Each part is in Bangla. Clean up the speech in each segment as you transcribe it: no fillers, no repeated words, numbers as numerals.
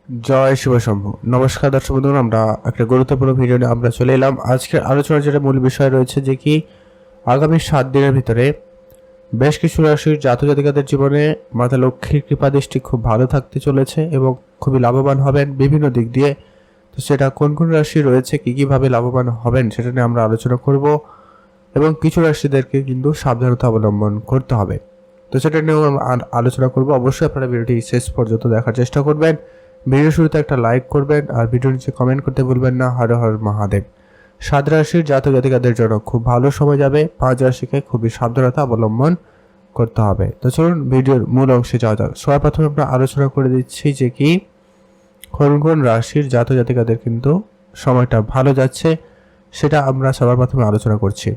জয় শিব শম্ভু। নমস্কার দর্শক বন্ধু, আমরা একটা গুরুত্বপূর্ণ ভিডিও নিয়ে আমরা চলে এলাম। আজকের আলোচনার যেটা মূল বিষয় রয়েছে যে কি আগামী 7 দিনের ভিতরে বেশ কিছু রাশির জাতজাতিকাদের জীবনে মাতা লক্ষ্মীর কৃপা দৃষ্টি খুব ভালো থাকতে চলেছে এবং খুবই লাভবান হবেন বিভিন্ন দিক দিয়ে। তো সেটা কোন কোন রাশি রয়েছে, কীভাবে লাভবান হবেন সেটা নিয়ে আমরা আলোচনা করব এবং কিছু রাশিদেরকে কিন্তু সাবধানতা অবলম্বন করতে হবে। তো সেটা নিয়েও আলোচনা করব। অবশ্যই আপনারা ভিডিওটি শেষ পর্যন্ত দেখার চেষ্টা করবেন। ভিডিও শুরুতে একটা লাইক করবেন আর ভিডিও নিচে কমেন্ট করতে ভুলবেন না। হর হর মহাদেব। 7 রাশির জাতক জাতিকাদের জন্য খুব ভালো সময় যাবে। 5 রাশিকে খুবই সাবধানতা অবলম্বন করতে হবে। তো চলুন ভিডিওর মূল অংশে যাওয়া যাক। সবার প্রথমে আমরা আলোচনা করে দিচ্ছি যে কি কোন কোন রাশির জাতক জাতিকাদের কিন্তু সময়টা ভালো যাচ্ছে, সেটা আমরা সবার প্রথমে আলোচনা করছি।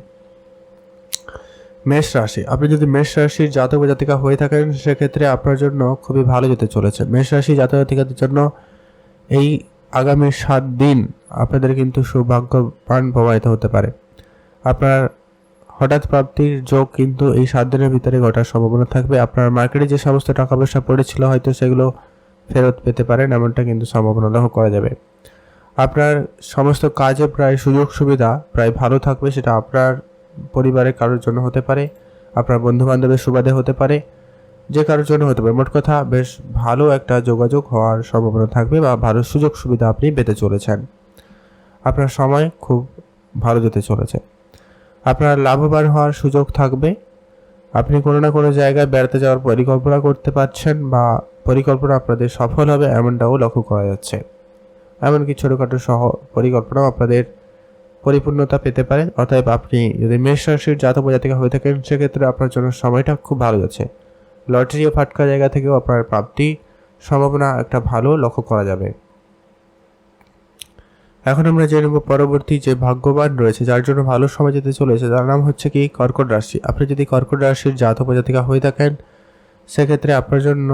মেষ রাশি। আপনি যদি মেষ রাশির জাতক বা জাতিকা হয়ে থাকেন সেক্ষেত্রে আপনার জন্য খুবই ভালো যেতে চলেছে। মেষ রাশি জাতক জাতিকাদের জন্য এই আগামী 7 দিন আপনাদের কিন্তু সৌভাগ্যবান প্রবাহিত হতে পারে। আপনার হঠাৎ প্রাপ্তির যোগ কিন্তু এই 7 দিনের ভিতরে ঘটার সম্ভাবনা থাকবে। আপনার মার্কেটে যে সমস্ত টাকা পয়সা পড়েছিল হয়তো সেগুলো ফেরত পেতে পারেন, এমনটা কিন্তু সম্ভাবনা লক্ষ্য করা যাবে। আপনার সমস্ত কাজে প্রায় সুযোগ সুবিধা প্রায় ভালো থাকবে। সেটা আপনার পরিবারের কারোর জন্য হতে পারে, আপনার বন্ধু বান্ধবের সুবাদে হতে পারে, যে কারোর জন্য হতে পারে। মোট কথা বেশ ভালো একটা যোগাযোগ হওয়ার সম্ভাবনা থাকবে বা ভালো সুযোগ সুবিধা আপনি পেতে চলেছেন। আপনার সময় খুব ভালো যেতে চলেছে। আপনার লাভবান হওয়ার সুযোগ থাকবে। আপনি কোনো না কোনো জায়গায় বেড়াতে যাওয়ার পরিকল্পনা করতে পারছেন বা পরিকল্পনা আপনাদের সফল হবে এমনটাও লক্ষ্য করা যাচ্ছে। এমনকি ছোটোখাটো পরিকল্পনাও আপনাদের পরিপূর্ণতা পেতে পারেন। অতএব আপনি যদি মেষ রাশির জাতক বা জাতিকা হয়ে থাকেন সেক্ষেত্রে আপনার জন্য সময়টা খুব ভালো যাচ্ছে। লটারি ও ফাটকা জায়গা থেকেও আপনার প্রাপ্তি সম্ভাবনা একটা ভালো লক্ষ্য করা যাবে। এখন আমরা জেনে নেব পরবর্তী যে ভাগ্যবান রয়েছে যার জন্য ভালো সময় যেতে চলেছে, তার নাম হচ্ছে কি কর্কট রাশি। আপনি যদি কর্কট রাশির জাতক বা জাতিকা হয়ে থাকেন সেক্ষেত্রে আপনার জন্য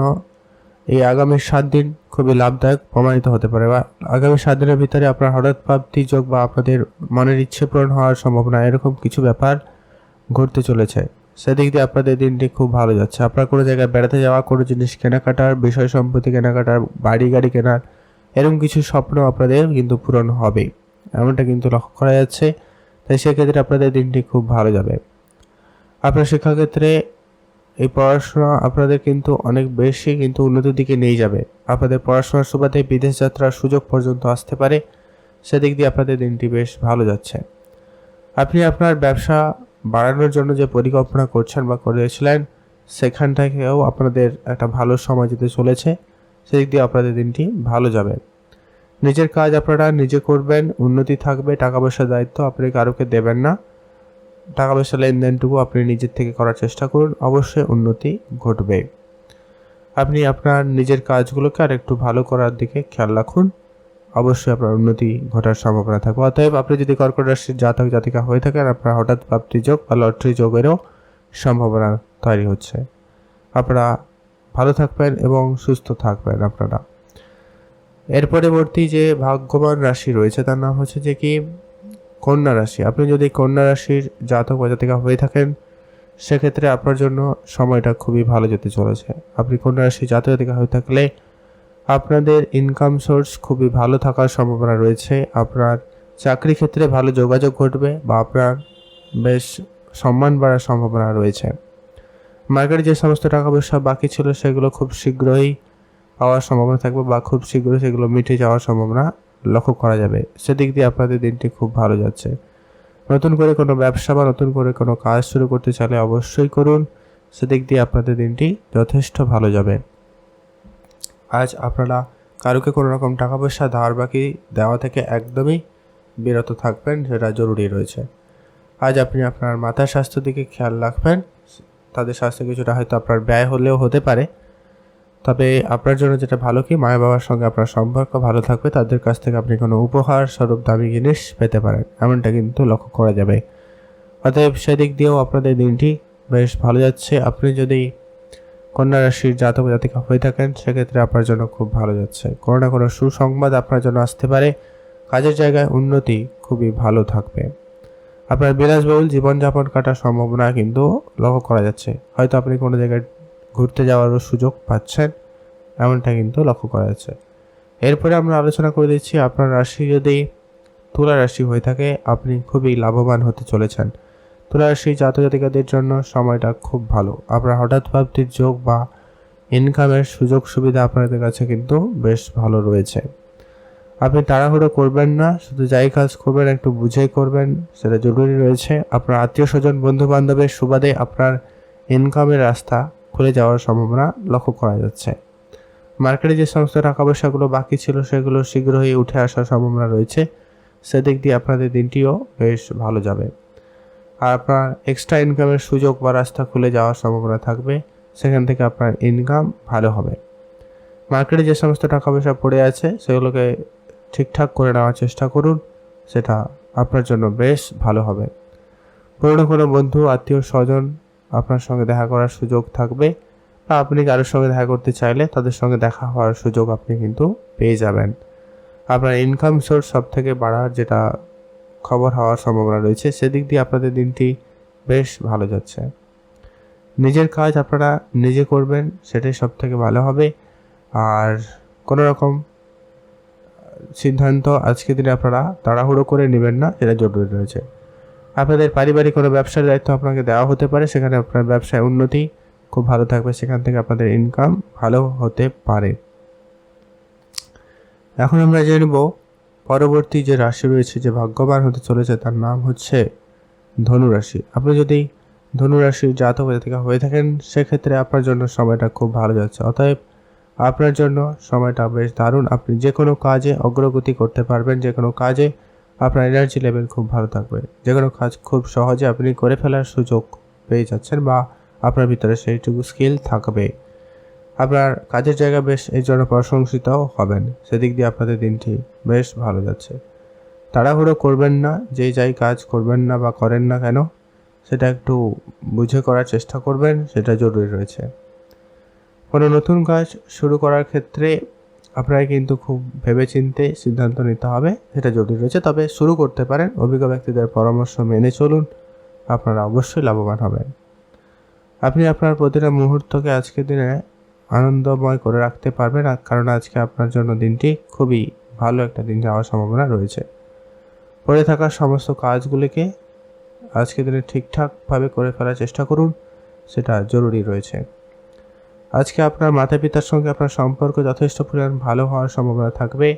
এই আগামী 7 দিন খুবই লাভদায়ক প্রমাণিত হতে পারে বা আগামী 7 দিনের ভিতরে আপনার হঠাৎ প্রাপ্তি যোগ বা আপনাদের মনের ইচ্ছে পূরণ হওয়ার সম্ভাবনা এরকম কিছু ব্যাপার ঘটতে চলেছে। সেদিক দিয়ে আপনাদের দিনটি খুব ভালো যাচ্ছে। আপনার কোনো জায়গায় বেড়াতে যাওয়া, কোনো জিনিস কেনাকাটার, বিষয় সম্পত্তি কেনাকাটার, বাড়ি গাড়ি কেনার এরকম কিছু স্বপ্ন আপনাদের কিন্তু পূরণ হবে, এমনটা কিন্তু লক্ষ্য করা যাচ্ছে। তাই সেক্ষেত্রে আপনাদের দিনটি খুব ভালো যাবে। আপনার শিক্ষাক্ষেত্রে এই পড়াশোনা আপনাদের কিন্তু অনেক বেশি কিন্তু উন্নতির দিকে নিয়ে যাবে। আপনাদের পড়াশোনার সুবাদে বিদেশ যাত্রার সুযোগ পর্যন্ত আসতে পারে। সেদিক দিয়ে আপনাদের দিনটি বেশ ভালো যাচ্ছে। আপনি আপনার ব্যবসা বাড়ানোর জন্য যে পরিকল্পনা করছেন বা করেছিলেন সেখান থেকেও আপনাদের একটা ভালো সময় যেতে চলেছে। সেদিক দিয়ে আপনাদের দিনটি ভালো যাবে। নিজের কাজ আপনারা নিজে করবেন, উন্নতি থাকবে। টাকা পয়সার দায়িত্ব আপনি কারোকে দেবেন না। টাকা পয়সা লেনদেনটুকু আপনি নিজের থেকে করার চেষ্টা করুন, অবশ্যই উন্নতি ঘটবে। আপনি আপনার নিজের কাজগুলোকে আর একটু ভালো করার দিকে খেয়াল রাখুন, অবশ্যই আপনার উন্নতি ঘটার সম্ভাবনা থাকবে। অতএব আপনি যদি কর্কট রাশির জাতক জাতিকা হয়ে থাকেন আপনার হঠাৎ প্রাপ্তি যোগ বা লটারি যোগেরও সম্ভাবনা তৈরি হচ্ছে। আপনারা ভালো থাকবেন এবং সুস্থ থাকবেন আপনারা। এর পরবর্তী যে ভাগ্যবান রাশি রয়েছে তার নাম হচ্ছে যে কি কন্যা রাশি। আপনি যদি কন্যা রাশির জাতক বা জাতিকা হয়ে থাকেন সেক্ষেত্রে আপনার জন্য সময়টা খুবই ভালো যেতে চলেছে। আপনি কন্যা রাশির জাতক জাতিকা হয়ে থাকলে আপনাদের ইনকাম সোর্স খুবই ভালো থাকার সম্ভাবনা রয়েছে। আপনার চাকরি ক্ষেত্রে ভালো যোগাযোগ ঘটবে বা আপনার বেশ সম্মান বাড়ার সম্ভাবনা রয়েছে। মার্কেটে যে সমস্ত টাকা পয়সা বাকি ছিল সেগুলো খুব শীঘ্রই পাওয়ার সম্ভাবনা থাকবে বা খুব শীঘ্রই সেগুলো মিটে যাওয়ার সম্ভাবনা লক্ষ্য করা যাবে। সেদিক দিয়ে আপনাদের দিনটি খুব ভালো যাচ্ছে। নতুন করে কোনো ব্যবসা বা নতুন করে কোনো কাজ শুরু করতে চাইলে অবশ্যই করুন। সেদিক দিয়ে আপনাদের দিনটি যথেষ্ট ভালো যাবে। আজ আপনারা কারোকে কোনো রকম টাকা পয়সা ধার বাকি দেওয়া থেকে একদমই বিরত থাকবেন, সেটা জরুরি রয়েছে। আজ আপনি আপনার মাতার স্বাস্থ্যের দিকে খেয়াল রাখবেন। তাদের স্বাস্থ্য কিছুটা হয়তো আপনার ব্যয় হলেও হতে পারে, তবে আপনার জন্য যেটা ভালো কি মা বাবার সঙ্গে আপনার সম্পর্ক ভালো থাকবে। তাদের কাছ থেকে আপনি কোনো উপহার স্বরূপ দামি জিনিস পেতে পারেন, এমনটা কিন্তু লক্ষ্য করা যাবে। অতএব সেদিক দিয়েও আপনাদের দিনটি বেশ ভালো যাচ্ছে। আপনি যদি কন্যা রাশির জাতক জাতিকা হয়ে থাকেন সেক্ষেত্রে আপনার জন্য খুব ভালো যাচ্ছে। কোনো না কোনো সুসংবাদ আপনার জন্য আসতে পারে। কাজের জায়গায় উন্নতি খুবই ভালো থাকবে। আপনার বিলাসবহুল জীবনযাপন কাটার সম্ভাবনা কিন্তু লক্ষ্য করা যাচ্ছে। হয়তো আপনি কোনো জায়গায় ঘুরতে যাওয়ারও সুযোগ পাচ্ছেন, এমনটা কিন্তু লক্ষ্য করা যাচ্ছে। এরপরে আমরা আলোচনা করে দিচ্ছি আপনার রাশি যদি তুলা রাশি হয়ে থাকে, আপনি খুবই লাভবান হতে চলেছেন। তুলা রাশি জাতক জাতিকাদের জন্য সময়টা খুব ভালো। আপনার হঠাৎ প্রাপ্তির যোগ বা ইনকামের সুযোগ সুবিধা আপনাদের কাছে কিন্তু বেশ ভালো রয়েছে। আপনি তাড়াহুড়ো করবেন না, শুধু যাই কাজ করবেন একটু বুঝেই করবেন, সেটা জরুরি রয়েছে। আপনার আত্মীয় স্বজন বন্ধু বান্ধবের সুবাদে আপনার ইনকামের রাস্তা খুলে যাওয়ার সম্ভাবনা লক্ষ্য করা যাচ্ছে। মার্কেটে যে সমস্ত টাকা পয়সাগুলো বাকি ছিল সেগুলো শীঘ্রই উঠে আসার সম্ভাবনা রয়েছে। সেদিক দিয়ে আপনাদের দিনটিও বেশ ভালো যাবে। আর আপনার এক্সট্রা ইনকামের সুযোগ বা রাস্তা খুলে যাওয়ার সম্ভাবনা থাকবে, সেখান থেকে আপনার ইনকাম ভালো হবে। মার্কেটে যে সমস্ত টাকা পয়সা পড়ে আছে সেগুলোকে ঠিকঠাক করে নেওয়ার চেষ্টা করুন, সেটা আপনার জন্য বেশ ভালো হবে। পুরনো কোনো বন্ধু আত্মীয় স্বজন আপনার সঙ্গে দেখা করার সুযোগ থাকবে, বা আপনি কারোর সঙ্গে দেখা করতে চাইলে তাদের সঙ্গে দেখা হওয়ার সুযোগ আপনি কিন্তু পেয়ে যাবেন। আপনার ইনকাম সোর্স সব থেকে বাড়ার যেটা খবর হওয়ার সম্ভাবনা রয়েছে, সেদিক দিয়ে আপনাদের দিনটি বেশ ভালো যাচ্ছে। নিজের কাজ আপনারা নিজে করবেন, সেটাই সব থেকে ভালো হবে। আর কোনো রকম সিদ্ধান্ত আজকের দিনে আপনারা তাড়াহুড়ো করে নেবেন না, এটা জরুরি রয়েছে। আপনাদের পারিবারিক কোনো ব্যবসার দায়িত্ব আপনাকে দেওয়া হতে পারে, সেখানে আপনার ব্যবসায় উন্নতি খুব ভালো থাকবে, সেখান থেকে আপনাদের ইনকাম ভালো হতে পারে। এখন আমরা জেনে নেব পরবর্তী যে রাশি রয়েছে যে ভাগ্যবান হতে চলেছে, তার নাম হচ্ছে ধনুরাশি। আপনি যদি ধনুরাশির জাতক জাতিকা হয়ে থাকেন, সেক্ষেত্রে আপনার জন্য সময়টা খুব ভালো যাচ্ছে। অতএব আপনার জন্য সময়টা বেশ দারুণ। আপনি যে কোনো কাজে অগ্রগতি করতে পারবেন, যে কোনো কাজে আপনার এনার্জি লেভেল খুব ভালো থাকবে, যে কোনো কাজ খুব সহজে আপনি করে ফেলার সুযোগ পেয়ে যাচ্ছেন, বা আপনার ভিতরে সেইটুকু স্কিল থাকবে। আপনার কাজের জায়গা বেশ এই জন্য প্রশংসিতও হবেন, সেদিক দিয়ে আপনাদের দিনটি বেশ ভালো যাচ্ছে। তাড়াহুড়ো করবেন না, যেই যাই কাজ করবেন না বা করেন না কেন, সেটা একটু বুঝে করার চেষ্টা করবেন, সেটা জরুরি রয়েছে। কোনো নতুন কাজ শুরু করার ক্ষেত্রে আপনারা কিন্তু খুব ভেবেচিন্তে সিদ্ধান্ত নিতে হবে, সেটা জরুরি রয়েছে। তবে শুরু করতে পারেন, অভিজ্ঞ ব্যক্তিদের পরামর্শ মেনে চলুন, আপনারা অবশ্যই লাভবান হবেন। আপনি আপনার প্রতিটা মুহূর্তকে আজকের দিনে আনন্দময় করে রাখতে পারবেন, কারণ আজকে আপনার জন্য দিনটি খুবই ভালো একটা দিন যাওয়ার সম্ভাবনা রয়েছে। পড়ে থাকা সমস্ত কাজগুলিকে আজকের দিনে ঠিকঠাকভাবে করে ফেলার চেষ্টা করুন, সেটা জরুরি রয়েছে। আজকে আপনার মাতা পিতার সঙ্গে আপনার সম্পর্ক যথেষ্ট পরিমাণ ভালো হওয়ার সম্ভাবনা থাকবে।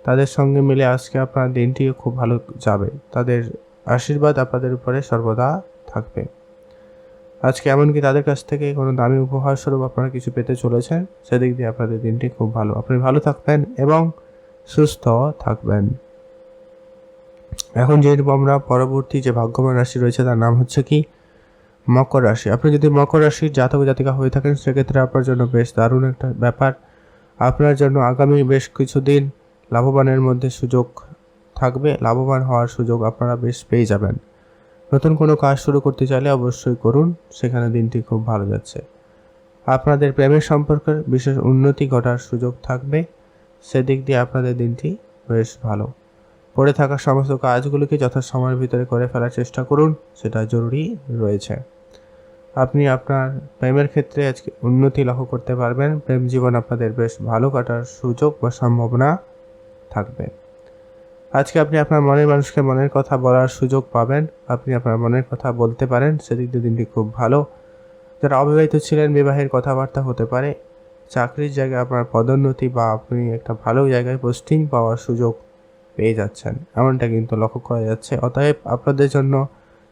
তাদের সঙ্গে মিলে আজকে আপনার দিনটিও খুব ভালো যাবে। তাদের আশীর্বাদ আপনাদের উপরে সর্বদা থাকবে। আজকে এমনকি তাদের কাছ থেকে কোনো দামি উপহার স্বরূপ আপনারা কিছু পেতে চলেছেন, সেদিক দিয়ে আপনাদের দিনটি খুব ভালো। আপনি ভালো থাকবেন এবং সুস্থ থাকবেন। এখন যে আমরা পরবর্তী যে ভাগ্যবান রাশি রয়েছে তার নাম হচ্ছে কি মকর রাশি। আপনি যদি মকর রাশির জাতক জাতিকা হয়ে থাকেন, সেক্ষেত্রে আপনার জন্য বেশ দারুণ একটা ব্যাপার। আপনার জন্য আগামী বেশ কিছুদিন লাভবানের মধ্যে সুযোগ থাকবে, লাভবান হওয়ার সুযোগ আপনারা বেশ পেয়ে যাবেন। নতুন কোনো কাজ শুরু করতে চাইলে অবশ্যই করুন, সেখানে দিনটি খুব ভালো যাচ্ছে। আপনাদের প্রেমের সম্পর্কের বিশেষ উন্নতি ঘটার সুযোগ থাকবে, সেদিক দিয়ে আপনাদের দিনটি বেশ ভালো। পড়ে থাকা সমস্ত কাজগুলিকে যথাসময়ের ভিতরে করে ফেলার চেষ্টা করুন, সেটা জরুরি রয়েছে। আপনি আপনার প্রেমের ক্ষেত্রে আজকে উন্নতি লক্ষ্য করতে পারবেন। প্রেম জীবন আপনাদের বেশ ভালো কাটার সুযোগ বা সম্ভাবনা থাকবে। আজকে আপনি আপনার মনের মানুষকে মনের কথা বলার সুযোগ পাবেন, আপনি আপনার মনের কথা বলতে পারেন, সেদিক দিয়ে দিনটি খুব ভালো। যারা অবিবাহিত ছিলেন, বিবাহের কথাবার্তা হতে পারে। চাকরির জায়গায় আপনার পদোন্নতি বা আপনি একটা ভালো জায়গায় পোস্টিং পাওয়ার সুযোগ পেয়ে যাচ্ছেন, এমনটা কিন্তু লক্ষ্য করা যাচ্ছে। অতএব আপনাদের জন্য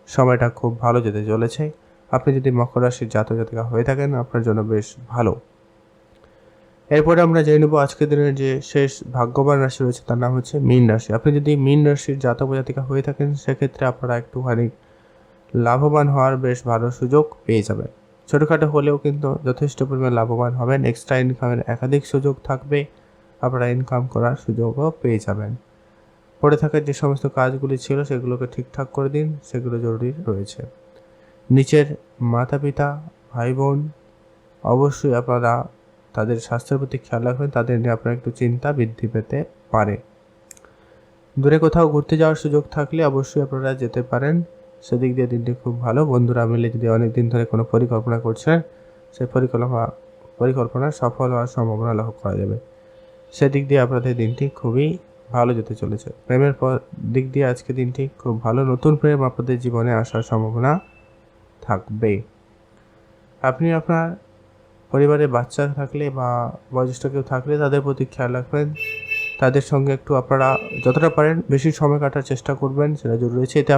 সময়টা খুব ভালো যেতে চলেছে। আপনি যদি মকর রাশির জাতক জাতিকা হয়ে থাকেন, আপনার জন্য বেশ ভালো। এরপরে আমরা জেনে নেব আজকের দিনের যে শেষ ভাগ্যবান রাশি রয়েছে, তার নাম হচ্ছে মীন রাশি। আপনি যদি মীন রাশির জাতক জাতিকা হয়ে থাকেন, সেক্ষেত্রে আপনারা একটুখানি লাভবান হওয়ার বেশ ভালো সুযোগ পেয়ে যাবেন। ছোটোখাটো হলেও কিন্তু যথেষ্ট পরিমাণ লাভবান হবেন। এক্সট্রা ইনকামের একাধিক সুযোগ থাকবে, আপনারা ইনকাম করার সুযোগও পেয়ে যাবেন। পড়ে থাকার যে সমস্ত কাজগুলি ছিল সেগুলোকে ঠিকঠাক করে দিন, সেগুলো জরুরি রয়েছে। নিচের মাতা পিতা ভাই বোন অবশ্যই আপনারা তাদের স্বাস্থ্যের প্রতি খেয়াল রাখবেন, তাদের নিয়ে আপনার একটু চিন্তা বৃদ্ধি পেতে পারে। দূরে কোথাও ঘুরতে যাওয়ার সুযোগ থাকলে অবশ্যই আপনারা যেতে পারেন, সেদিক দিয়ে দিনটি খুব ভালো। বন্ধুরা মিলে যদি অনেক দিন ধরে কোনো পরিকল্পনা করছেন, সেই পরিকল্পনা সফল হওয়ার সম্ভাবনা লক্ষ্য করা যাবে। সেদিক দিয়ে আপনাদের দিনটি খুবই ভালো যেতে চলেছে। প্রেমের দিক দিয়ে আজকে দিনটি খুব ভালো, নতুন প্রেম আপনাদের জীবনে আসার সম্ভাবনা থাকবে। আপনি আপনার পরিবারে বাচ্চা থাকলে বা বয়োজ্যেষ্ঠ কেউ থাকলে তাদের প্রতি খেয়াল রাখবেন, তাদের সঙ্গে একটু আপনারা যতটা পারেন বেশি সময় কাটার চেষ্টা করবেন, সেটা জরুরি রয়েছে। এতে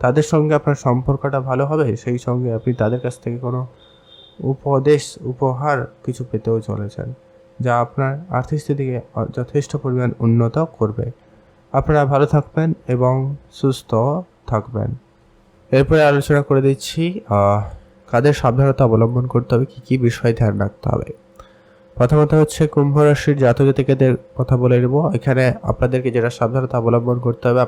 তাদের সঙ্গে আপনার সম্পর্কটা ভালো হবে, সেই সঙ্গে আপনি তাদের কাছ থেকে কোনো উপহার কিছু পেতেও চলেছেন, যা আপনার আর্থিক স্থিতিকে যথেষ্ট পরিমাণ উন্নত করবে। আপনারা ভালো থাকবেন এবং সুস্থ থাকবেন। এরপরে আলোচনা করে দিচ্ছি কাদের সাবধানতা অবলম্বন করতে হবে, কী কী বিষয়ে ধ্যান রাখতে হবে। প্রথমত হচ্ছে কুম্ভ রাশির জাতক জাতিকাদের কথা বলে নেব। এখানে আপনাদেরকে যেটা সাবধানতা অবলম্বন করতে হবে,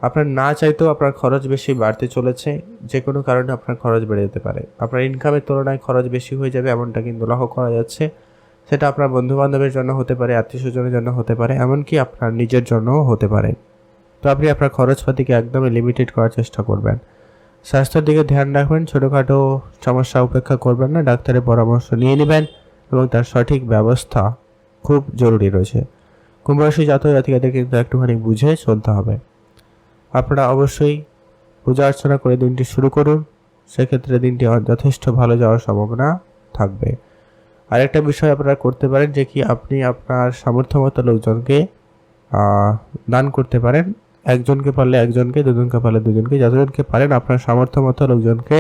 আপনার না চাইতেও আপনার খরচ বেশি বাড়তে চলেছে, যে কোনো কারণে আপনার খরচ বেড়ে যেতে পারে। আপনার ইনকামের তুলনায় খরচ বেশি হয়ে যাবে, এমনটা কিন্তু লক্ষ্য করা যাচ্ছে। সেটা আপনার বন্ধুবান্ধবের জন্য হতে পারে, আত্মীয় স্বজনের জন্য হতে পারে, এমনকি আপনার নিজের জন্যও হতে পারে। তো আপনি আপনার খরচপাতিকে একদমই লিমিটেড করার চেষ্টা করবেন। স্বাস্থ্যের দিকে ধ্যান রাখবেন, ছোটোখাটো সমস্যা উপেক্ষা করবেন না, ডাক্তারের পরামর্শ নিয়ে নেবেন এবং তার সঠিক ব্যবস্থা খুব জরুরি রয়েছে। কুম্ভ রাশি জাতক জাতিকাদের কিন্তু একটুখানি বুঝে চলতে হবে। আপনারা অবশ্যই পূজা অর্চনা করে দিনটি শুরু করুন, সেক্ষেত্রে দিনটি যথেষ্ট ভালো যাওয়ার সম্ভাবনা থাকবে। আরেকটা বিষয় আপনারা করতে পারেন যে কি আপনি আপনার সামর্থ্য মতো লোকজনকে দান করতে পারেন। একজনকে পারলে একজনকে, দুজনকে পারলে দুজনকে, যতজনকে পারেন আপনার সামর্থ্য মতো লোকজনকে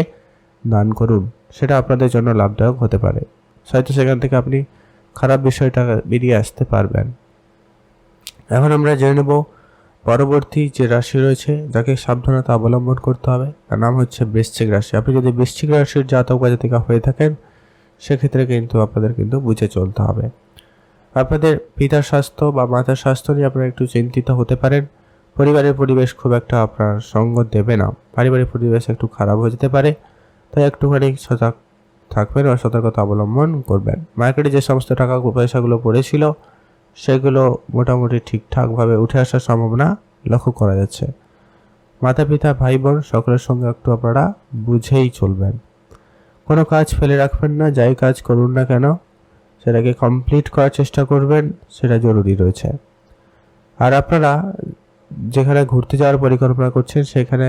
দান করুন, সেটা আপনাদের জন্য লাভদায়ক হতে পারে। হয়তো সেখান থেকে আপনি খারাপ বিষয়টা বেরিয়ে আসতে পারবেন। এখন আমরা জেনে নেব পরবর্তী যে রাশি রয়েছে যাকে সাবধানতা অবলম্বন করতে হবে, তার নাম হচ্ছে বৃশ্চিক রাশি। আপনি যদি বৃশ্চিক রাশির জাতক বা জাতিকা হয়ে থাকেন, সেক্ষেত্রে কিন্তু আপনাদের কিন্তু বুঝে চলতে হবে। আপনাদের পিতার স্বাস্থ্য বা মাতার স্বাস্থ্য নিয়ে আপনারা একটু চিন্তিত হতে পারেন। পরিবারের পরিবেশ খুব একটা আপনার সঙ্গ দেবে না, পারিবারিক পরিবেশ একটু খারাপ হয়ে যেতে পারে, তাই একটুখানি সজাগ থাকবেন বা সতর্কতা অবলম্বন করবেন। মার্কেটে যে সমস্ত টাকা পয়সাগুলো পড়েছিল সেগুলো মোটামুটি ঠিকঠাকভাবে উঠে আসার সম্ভাবনা লক্ষ্য করা যাচ্ছে। মাতা পিতা ভাই বোন সকলের সঙ্গে একটু আপনারা বুঝেই চলবেন। কোনো কাজ ফেলে রাখবেন না, যাই কাজ করুন না কেন সেটাকে কমপ্লিট করার চেষ্টা করবেন, সেটা জরুরি রয়েছে। আর আপনারা যেখানে ঘুরতে যাওয়ার পরিকল্পনা করছেন, সেখানে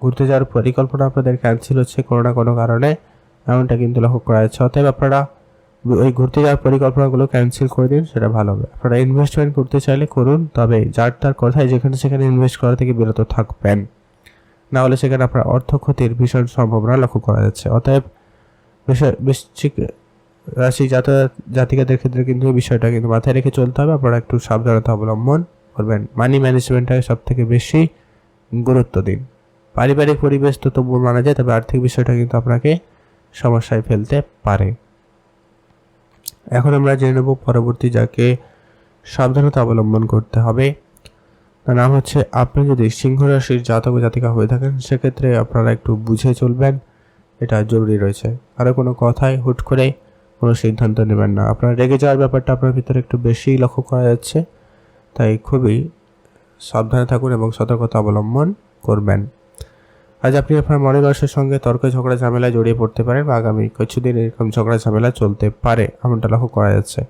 ঘুরতে যাওয়ার পরিকল্পনা আপনাদের ক্যান্সেল হচ্ছে কোনো না কোনো কারণে, এমনটা কিন্তু লক্ষ্য করা যাচ্ছে। অতএব আপনারা ওই ঘুরতে যাওয়ার পরিকল্পনাগুলো ক্যান্সেল করে দিন, সেটা ভালো হবে। আপনারা ইনভেস্টমেন্ট করতে চাইলে করুন, তবে যার তার কথায় যেখানে সেখানে ইনভেস্ট করা থেকে বিরত থাকবেন, না হলে সেখানে আপনার অর্থ ক্ষতির ভীষণ সম্ভাবনা লক্ষ্য করা যাচ্ছে। অতএব বৃশ্চিক রাশি জাতিকাদের ক্ষেত্রে কিন্তু এই বিষয়টা কিন্তু মাথায় রেখে চলতে হবে। আপনারা একটু সাবধানতা অবলম্বন করবেন। মানি ম্যানেজমেন্টটাকে সব থেকে বেশি গুরুত্ব দিন। পারিবারিক পরিবেশ তো তবুও মানা যায়, তবে আর্থিক বিষয়টা কিন্তু আপনাকে সমস্যায় ফেলতে পারে। এখন আমরা জেনে নেব পরবর্তী যাকে সাবধানতা অবলম্বন করতে হবে, তার নাম হচ্ছে আপনি যদি সিংহ রাশির জাতক জাতিকা হয়ে থাকেন, সেক্ষেত্রে আপনারা একটু বুঝে চলবেন, এটা জরুরি রয়েছে। আরও কোনো কথায় হুট করে কোনো সিদ্ধান্ত নেবেন না। আপনার রেগে যাওয়ার ব্যাপারটা আপনার ভিতরে একটু বেশিই লক্ষ্য করা যাচ্ছে, তাই খুবই সাবধানে থাকুন এবং সতর্কতা অবলম্বন করবেন। আজ আপনি আপনার মনের মানুষের সঙ্গে তর্ক ঝগড়া ঝামেলায় জড়িয়ে পড়তে পারেন বা আগামী কিছুদিন এরকম ঝগড়া ঝামেলা চলতে পারে, এমনটা লক্ষ্য করা যাচ্ছে।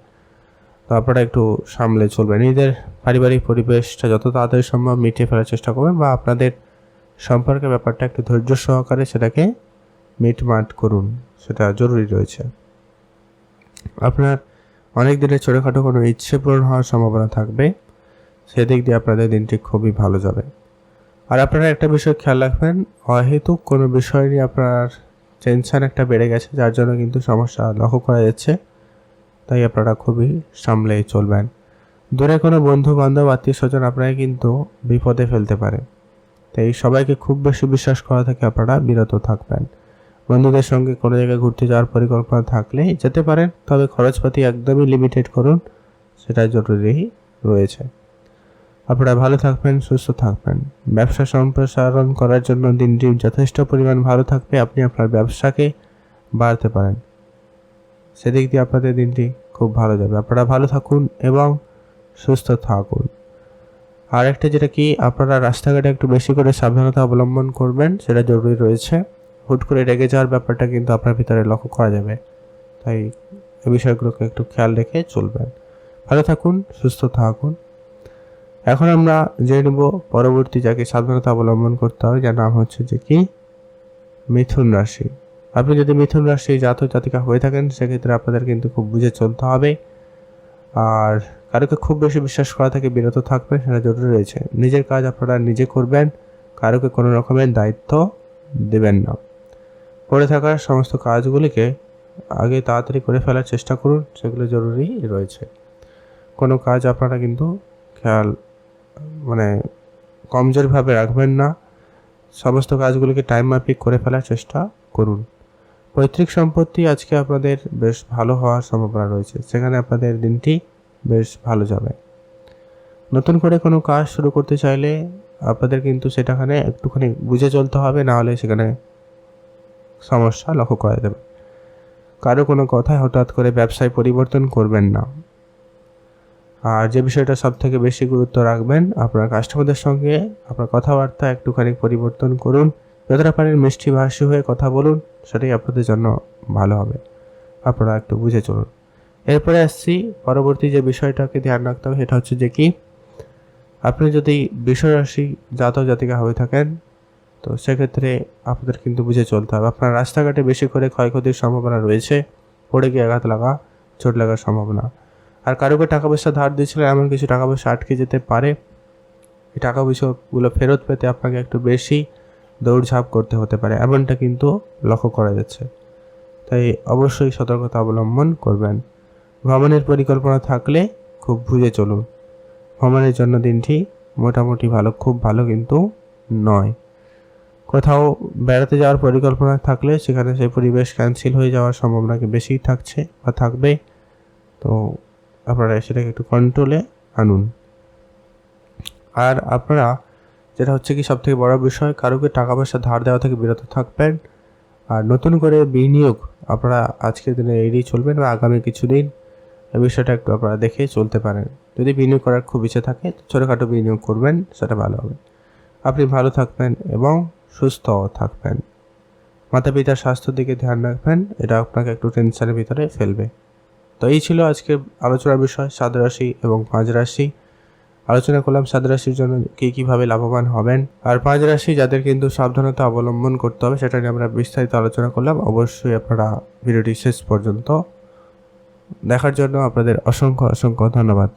তো আপনারা একটু সামলে চলবেন। নিজেদের পারিবারিক পরিবেশটা যত তাড়াতাড়ি সম্ভব মিটিয়ে ফেলার চেষ্টা করবেন, বা আপনাদের সম্পর্কের ব্যাপারটা একটু ধৈর্য সহকারে সেটাকে মিটমাট করুন, সেটা জরুরি রয়েছে। আপনার অনেক দিনের ছোটোখাটো কোনো ইচ্ছে পূরণ হওয়ার সম্ভাবনা থাকবে, সেদিক দিয়ে আপনাদের দিনটি খুবই ভালো যাবে। আর আপনারা একটা বিষয় খেয়াল রাখবেন, অহেতুক কোনো বিষয় নিয়ে আপনার টেনশান একটা বেড়ে গেছে, যার জন্য কিন্তু সমস্যা লক্ষ্য করা যাচ্ছে, তাই আপনারা খুবই সামলে চলবেন। দূরে কোনো বন্ধু বান্ধব আত্মীয় স্বজন আপনাকে কিন্তু বিপদে ফেলতে পারে, তাই সবাইকে খুব বেশি বিশ্বাস করা থেকে আপনারা বিরত থাকবেন। বন্ধুদের সঙ্গে কোনো জায়গায় ঘুরতে যাওয়ার পরিকল্পনা থাকলে যেতে পারেন, তবে খরচপাতি একদমই লিমিটেড করুন, সেটা জরুরি রয়েছে। আপনারা ভালো থাকবেন, সুস্থ থাকবেন। ব্যবসা সম্প্রসারণ করার জন্য দিনটি যথেষ্ট পরিমাণ ভালো থাকবে, আপনি আপনার ব্যবসাকে বাড়াতে পারেন, সেদিক দিয়ে আপনাদের দিনটি খুব ভালো যাবে। আপনারা ভালো থাকুন এবং সুস্থ থাকুন। আর একটা যেটা কি, আপনারা রাস্তাঘাটে একটু বেশি করে সাবধানতা অবলম্বন করবেন, সেটা জরুরি রয়েছে। হুট করে রেগে যাওয়ার ব্যাপারটা কিন্তু আপনার ভিতরে লক্ষ্য করা যাবে, তাই এই বিষয়গুলোকে একটু খেয়াল রেখে চলবেন। ভালো থাকুন, সুস্থ থাকুন। এখন আমরা জেনে নেব পরবর্তী যাকে সাবধানতা অবলম্বন করতে হবে, যার নাম হচ্ছে যে কি মিথুন রাশি। আপনি যদি মিথুন রাশি জাতক জাতিকা হয়ে থাকেন সেক্ষেত্রে আপনাদের কিন্তু খুব বুঝে চলতে হবে, আর কারোকে খুব বেশি বিশ্বাস করা থেকে বিরত থাকবেন, সেটা জরুরি রয়েছে। নিজের কাজ আপনারা নিজে করবেন, কারোকে কোনো রকমের দায়িত্ব দেবেন না। পড়ে থাকা সমস্ত কাজগুলিকে আগে তাড়াতাড়ি করে ফেলার চেষ্টা করুন, সেগুলো জরুরি রয়েছে। কোনো কাজ আপনারা কিন্তু খেয়াল কমজোরিভাবে রাখবেন না, সমস্ত কাজগুলিকে টাইম মাফিক করে ফেলার চেষ্টা করুন। পৈতৃক সম্পত্তি আজকে আপনাদের বেশ ভালো হওয়ার সম্ভাবনা রয়েছে, সেখানে আপনাদের দিনটি বেশ ভালো যাবে। নতুন করে কোনো কাজ শুরু করতে চাইলে আপনাদের কিন্তু সেটাখানে একটুখানি বুঝে চলতে হবে, না হলে সেখানে সমস্যা লক্ষ্য করা যাবে। কারো কোনো কথায় হঠাৎ করে ব্যবসায় পরিবর্তন করবেন না। আর যে বিষয়টা সব থেকে বেশি গুরুত্ব রাখবেন, আপনার কাস্টমারদের সঙ্গে আপনার কথাবার্তা একটুখানি পরিবর্তন করুন। যতটা পারেন মিষ্টি ভাষী হয়ে কথা বলুন, সেটাই আপনাদের জন্য ভালো হবে। আপনারা একটু বুঝে চলুন। এরপরে আসছি পরবর্তী যে বিষয়টাকে ধ্যান রাখতে হবে, সেটা হচ্ছে যে কি আপনি যদি বৃষরাশি জাতক জাতিকা হয়ে থাকেন তো সেক্ষেত্রে আপনাদের কিন্তু বুঝে চলতে হবে। আপনার রাস্তাঘাটে বেশি করে ক্ষয়ক্ষতির সম্ভাবনা রয়েছে, পড়ে গিয়ে আঘাত লাগা, চোট লাগার সম্ভাবনা। আর কারোকে টাকা পয়সা ধার দিয়েছিলেন, এমন কিছু টাকা পয়সা আটকে যেতে পারে। এই টাকা পয়সাগুলো ফেরত পেতে আপনাকে একটু বেশি দৌড়ঝাঁপ করতে হতে পারে, এমনটা কিন্তু লক্ষ্য করা যাচ্ছে। তাই অবশ্যই সতর্কতা অবলম্বন করবেন। ভ্রমণের পরিকল্পনা থাকলে খুব বুঝে চলুন। ভ্রমণের জন্য দিনটি মোটামুটি ভালো, খুব ভালো কিন্তু নয়। কোথাও বেড়াতে যাওয়ার পরিকল্পনা থাকলে সেখানে সেই পরিবেশ ক্যান্সেল হয়ে যাওয়ার সম্ভাবনা বেশি থাকছে বা থাকবে, তো আপনারা সেটাকে একটু কন্ট্রোলে আনুন। আর আপনারা যেটা হচ্ছে কি সবথেকে বড় বিষয়, কারোকে টাকা পয়সা ধার দেওয়া থেকে বিরত থাকবেন। আর নতুন করে বিনিয়োগ আপনারা আজকের দিনে এড়িয়ে চলবেন বা আগামী কিছুদিন এই বিষয়টা একটু আপনারা দেখে চলতে পারেন। যদি বিনিয়োগ করার খুব ইচ্ছে থাকে ছোটোখাটো বিনিয়োগ করবেন, সেটা ভালো হবে। আপনি ভালো থাকবেন এবং সুস্থ থাকবেন। মাতা পিতার স্বাস্থ্যের দিকে ধ্যান রাখবেন, এটা আপনাকে একটু টেনশনের ভিতরে ফেলবে। তো এই ছিল আজকে আলোচনার বিষয়, 7 রাশি এবং 5 রাশি। আলোচনা করলাম 7 রাশির জন্য কীভাবে লাভবান হবেন, আর 5 রাশি যাদের কিন্তু সাবধানতা অবলম্বন করতে হবে সেটা নিয়ে আমরা বিস্তারিত আলোচনা করলাম। অবশ্যই আপনারা ভিডিওটি শেষ পর্যন্ত দেখার জন্য আপনাদের অসংখ্য অসংখ্য ধন্যবাদ।